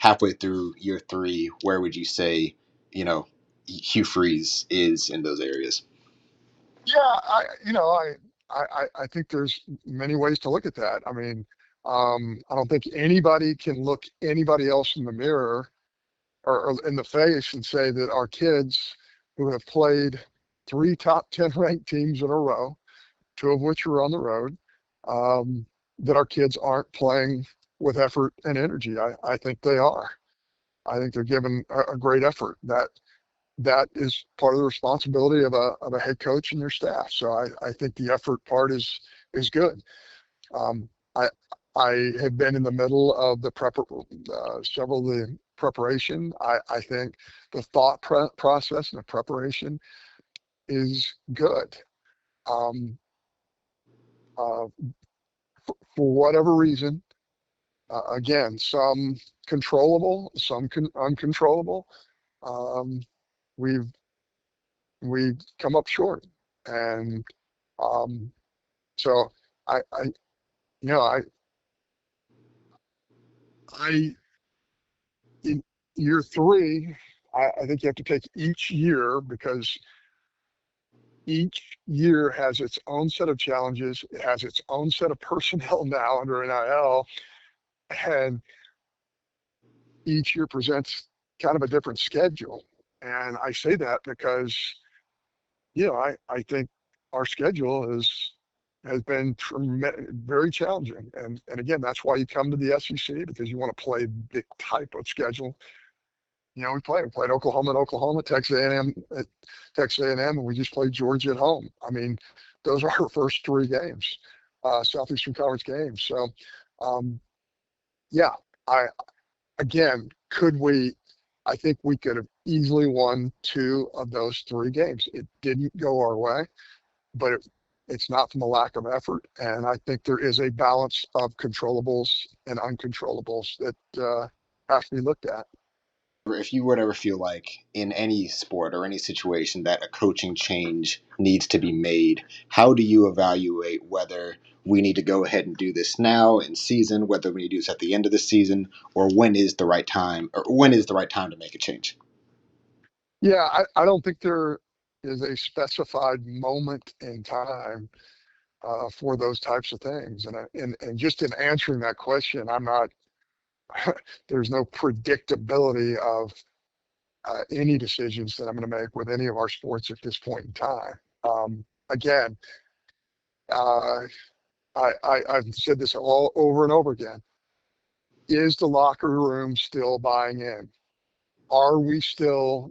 halfway through year 3, where would you say, Hugh Freeze is in those areas? Yeah, I think there's many ways to look at that. I mean, I don't think anybody can look anybody else in the mirror or in the face and say that our kids who have played three top 10 ranked teams in a row, two of which are on the road, um, that our kids aren't playing with effort and energy. I think they are. I think they're giving a great effort. That is part of the responsibility of a head coach and their staff. So I think the effort part is good. Um, I I have been in the middle of several of the preparation. I think the process and the preparation is good. Um, uh, for whatever reason, again, some controllable, some uncontrollable. Um, we've we've come up short, and um, so I you know I in year three, I think you have to take each year because each year has its own set of challenges. It has its own set of personnel now under NIL, and each year presents kind of a different schedule. And I say that because, I think our schedule has been very challenging. And again, that's why you come to the SEC because you want to play the type of schedule. We played Oklahoma at Oklahoma, Texas A&M at Texas A&M, and we just played Georgia at home. I mean, those are our first three games, Southeastern Conference games. So, um, yeah, I again, could we? I think we could have easily won two of those three games. It didn't go our way, but it's not from a lack of effort. And I think there is a balance of controllables and uncontrollables that have to be looked at. If you would ever feel like in any sport or any situation that a coaching change needs to be made, how do you evaluate whether we need to go ahead and do this now in season, whether we need to do this at the end of the season, or when is the right time to make a change? Yeah, I don't think there is a specified moment in time for those types of things. And just in answering that question, I'm not. There's no predictability of any decisions that I'm going to make with any of our sports at this point in time. Again, uh, I've said this all over and over again. Is the locker room still buying in? Are we still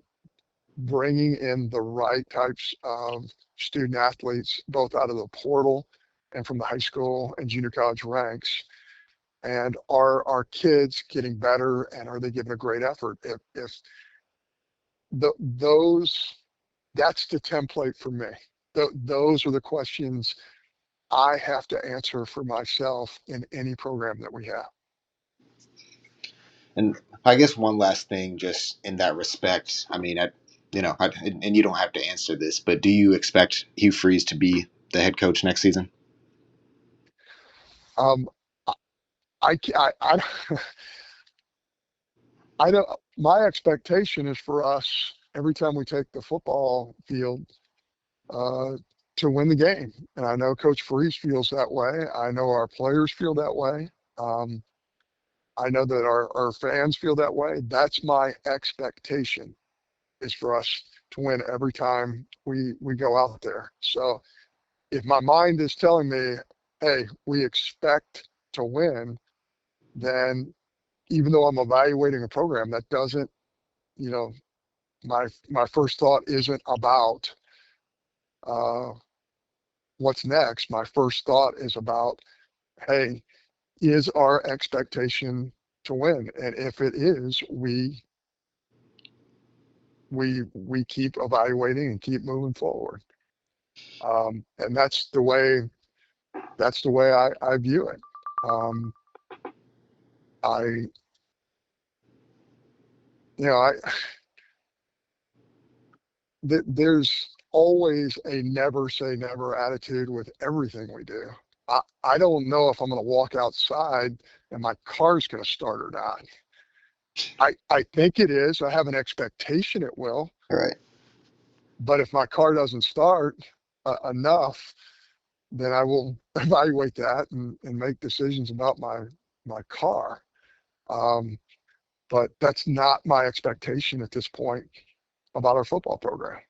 bringing in the right types of student athletes, both out of the portal and from the high school and junior college ranks? And are our kids getting better and are they giving a great effort? If those, that's the template for me. Those are the questions I have to answer for myself in any program that we have. And I guess one last thing, just in that respect, I mean, and you don't have to answer this, but do you expect Hugh Freeze to be the head coach next season? Um, I, I don't. My expectation is for us every time we take the football field uh, to win the game, and I know Coach Freeze feels that way. I know our players feel that way. Um, I know that our fans feel that way. That's my expectation is for us to win every time we go out there. So if my mind is telling me, hey, we expect to win, then even though I'm evaluating a program, that doesn't, you know, my first thought isn't about uh, what's next. My first thought is about, hey, is our expectation to win? And if it is, we keep evaluating and keep moving forward. And that's the way I view it. Um, I you know I there's always a never say never attitude with everything we do. I don't know if I'm going to walk outside and my car's going to start or not. I think it is. I have an expectation it will. Right. But if my car doesn't start enough, then I will evaluate that and make decisions about my car. But that's not my expectation at this point about our football program.